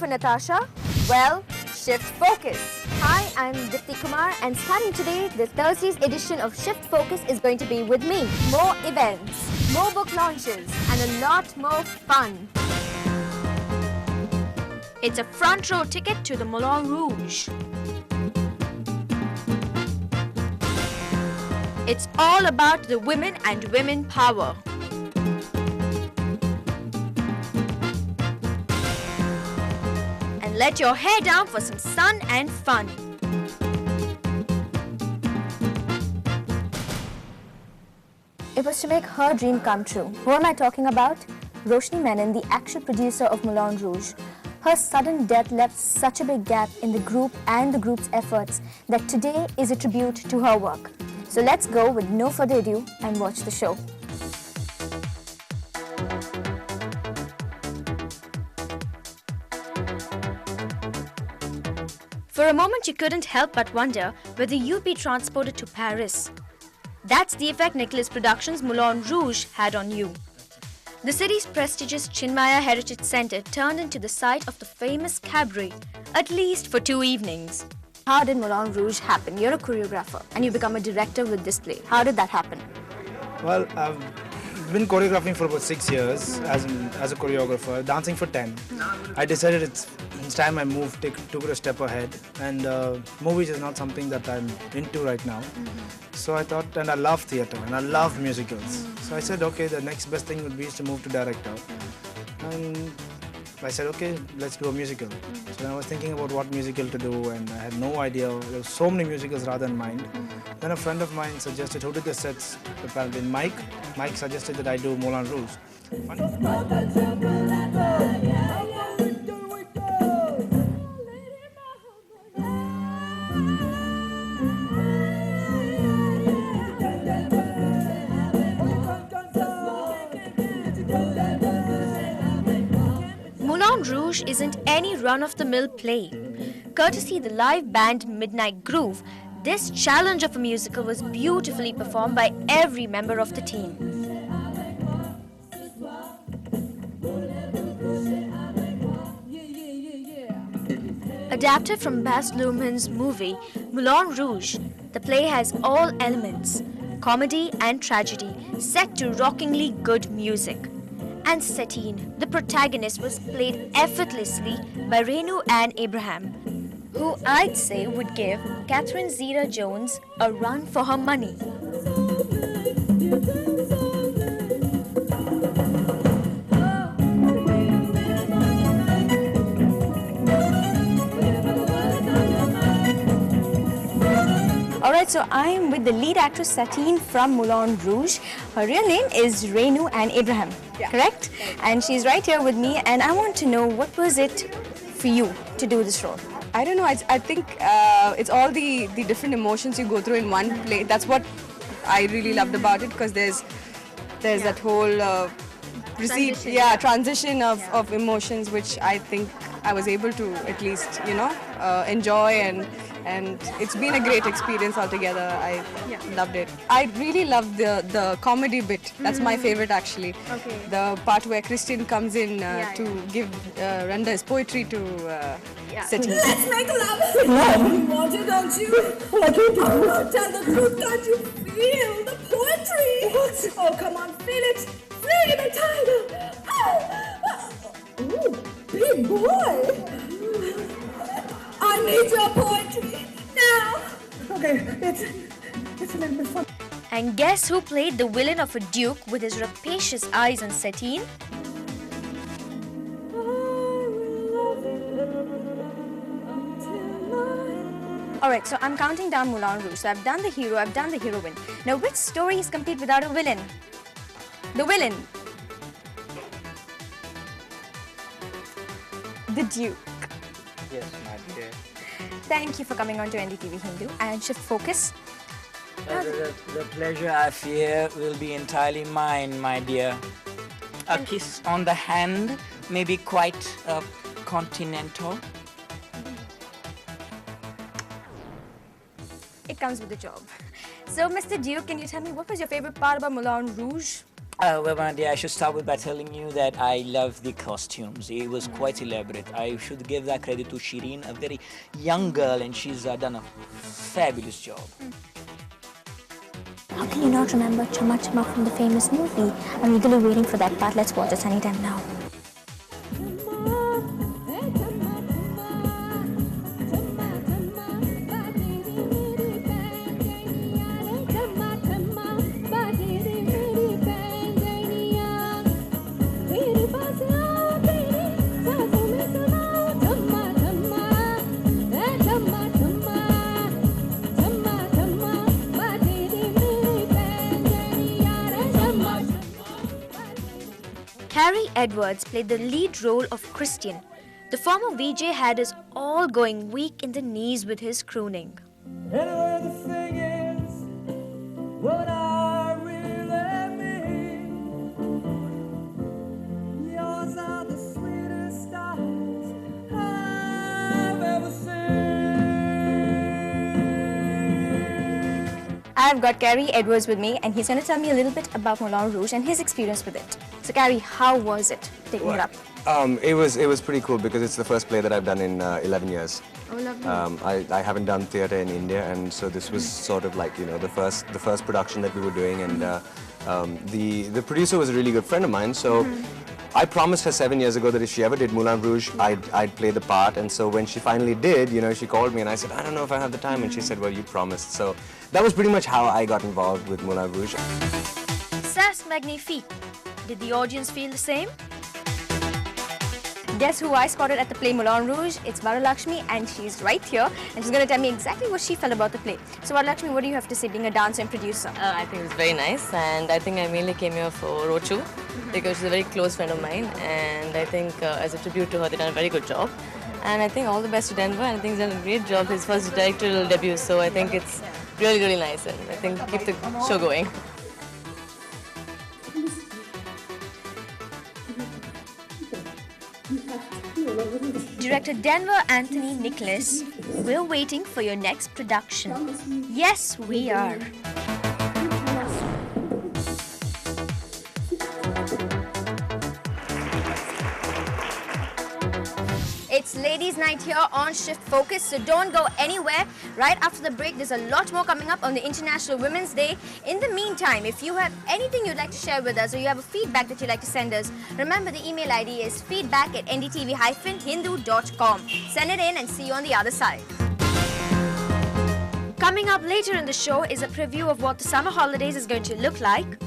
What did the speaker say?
for Natasha? Well, shift focus. Hi, I'm Dipti Kumar, and starting today, the Thursday's edition of Shift Focus is going to be with me. More events, more book launches, and a lot more fun. It's a front row ticket to the Moulin Rouge. It's all about the women and women power. And let your hair down for some sun and fun. It was to make her dream come true. Who am I talking about? Roshni Menon, the actual producer of Moulin Rouge. Her sudden death left such a big gap in the group and the group's efforts that today is a tribute to her work. So let's go with no further ado and watch the show. For a moment you couldn't help but wonder whether you'd be transported to Paris. That's the effect Nicholas Productions' Moulin Rouge had on you. The city's prestigious Chinmaya Heritage Centre turned into the site of the famous cabaret, at least for 2 evenings. How did Moulin Rouge happen? You're a choreographer and you become a director with this play. How did that happen? Well, I've been choreographing for about 6 years as a choreographer, dancing for 10. I decided it's time I moved, took it a step ahead, and movies is not something that I'm into right now. So I thought, and I love theatre and I love musicals. So I said, okay, the next best thing would be to move to director. And I said, okay, let's do a musical. So then I was thinking about what musical to do, and I had no idea. There were so many musicals rather than mine. Then a friend of mine suggested, who did the sets? Apparently Mike. Mike suggested that I do Moulin Rouge. Moulin Rouge isn't any run-of-the-mill play. Courtesy the live band Midnight Groove, this challenge of a musical was beautifully performed by every member of the team. Adapted from Baz Luhrmann's movie Moulin Rouge, the play has all elements, comedy and tragedy, set to rockingly good music. And Satine, the protagonist, was played effortlessly by Renu Ann Abraham, who I'd say would give Catherine Zeta-Jones a run for her money. Alright, so I'm with the lead actress Satine from Moulin Rouge. Her real name is Renu Ann Abraham, correct? And she's right here with me, and I want to know, what was it for you to do this role? I don't know, I think it's all the different emotions you go through in one play. That's what I really loved about it, because there's that whole transition of emotions, which I think I was able to at least, enjoy, and it's been a great experience altogether. I loved it. I really loved the comedy bit. That's my favorite, actually. Okay. The part where Christian comes in to give render his poetry to Satine. Let's make love. You want it, don't you? Well, I can't do it. Tell the truth, can't you feel the poetry? What? Oh, come on, feel it. Feel it, Tyler. Ooh, big boy. I need your poetry now. Okay, it's a little bit fun. And guess who played the villain of a duke with his rapacious eyes on Satine? Alright, so I'm counting down Moulin Rouge. So I've done the hero, I've done the heroine. Now which story is complete without a villain? The villain. The Duke. Yes, my dear. Thank you for coming on to NDTV Hindu and Shift Focus. The pleasure I fear will be entirely mine, my dear. A kiss on the hand may be quite continental. It comes with the job. So, Mr. Duke, can you tell me what was your favorite part about Moulin Rouge? Well, my dear, I should start with by telling you that I love the costumes. It was quite elaborate. I should give that credit to Shireen, a very young girl, and she's done a fabulous job. How can you not remember Chama Chama from the famous movie? I'm eagerly waiting for that part. Let's watch it anytime now. Carrie Edwards played the lead role of Christian. The former VJ had us all going weak in the knees with his crooning. Anyway, the thing is, what I really mean, yours are the sweetest eyes I've ever seen. I've got Carrie Edwards with me, and he's going to tell me a little bit about Moulin Rouge and his experience with it. So, Carrie, how was it taking it up? It was pretty cool because it's the first play that I've done in 11 years. Oh, lovely. I haven't done theatre in India, and so this was sort of like, you know, the first production that we were doing, and the producer was a really good friend of mine. So I promised her 7 years ago that if she ever did Moulin Rouge, I'd play the part. And so when she finally did, you know, she called me and I said, I don't know if I have the time, and she said, well, you promised. So that was pretty much how I got involved with Moulin Rouge. C'est magnifique. Did the audience feel the same? Guess who I spotted at the play Moulin Rouge? It's Varalakshmi, and she's right here, and she's going to tell me exactly what she felt about the play. So, Varalakshmi, what do you have to say, being a dancer and producer? I think it was very nice, and I think I mainly came here for Rochu because she's a very close friend of mine, and I think as a tribute to her, they've done a very good job. And I think all the best to Denver, and I think he's done a great job, his first directorial debut, so I think it's really, really nice, and I think keep the show going. Director Denver Anthony Nicholas, we're waiting for your next production. Yes, we are. It's ladies' night here on Shift Focus, so don't go anywhere. Right after the break, there's a lot more coming up on the International Women's Day. In the meantime, if you have anything you'd like to share with us or you have a feedback that you'd like to send us, remember the email ID is feedback@ndtv-hindu.com. Send it in and see you on the other side. Coming up later in the show is a preview of what the summer holidays is going to look like.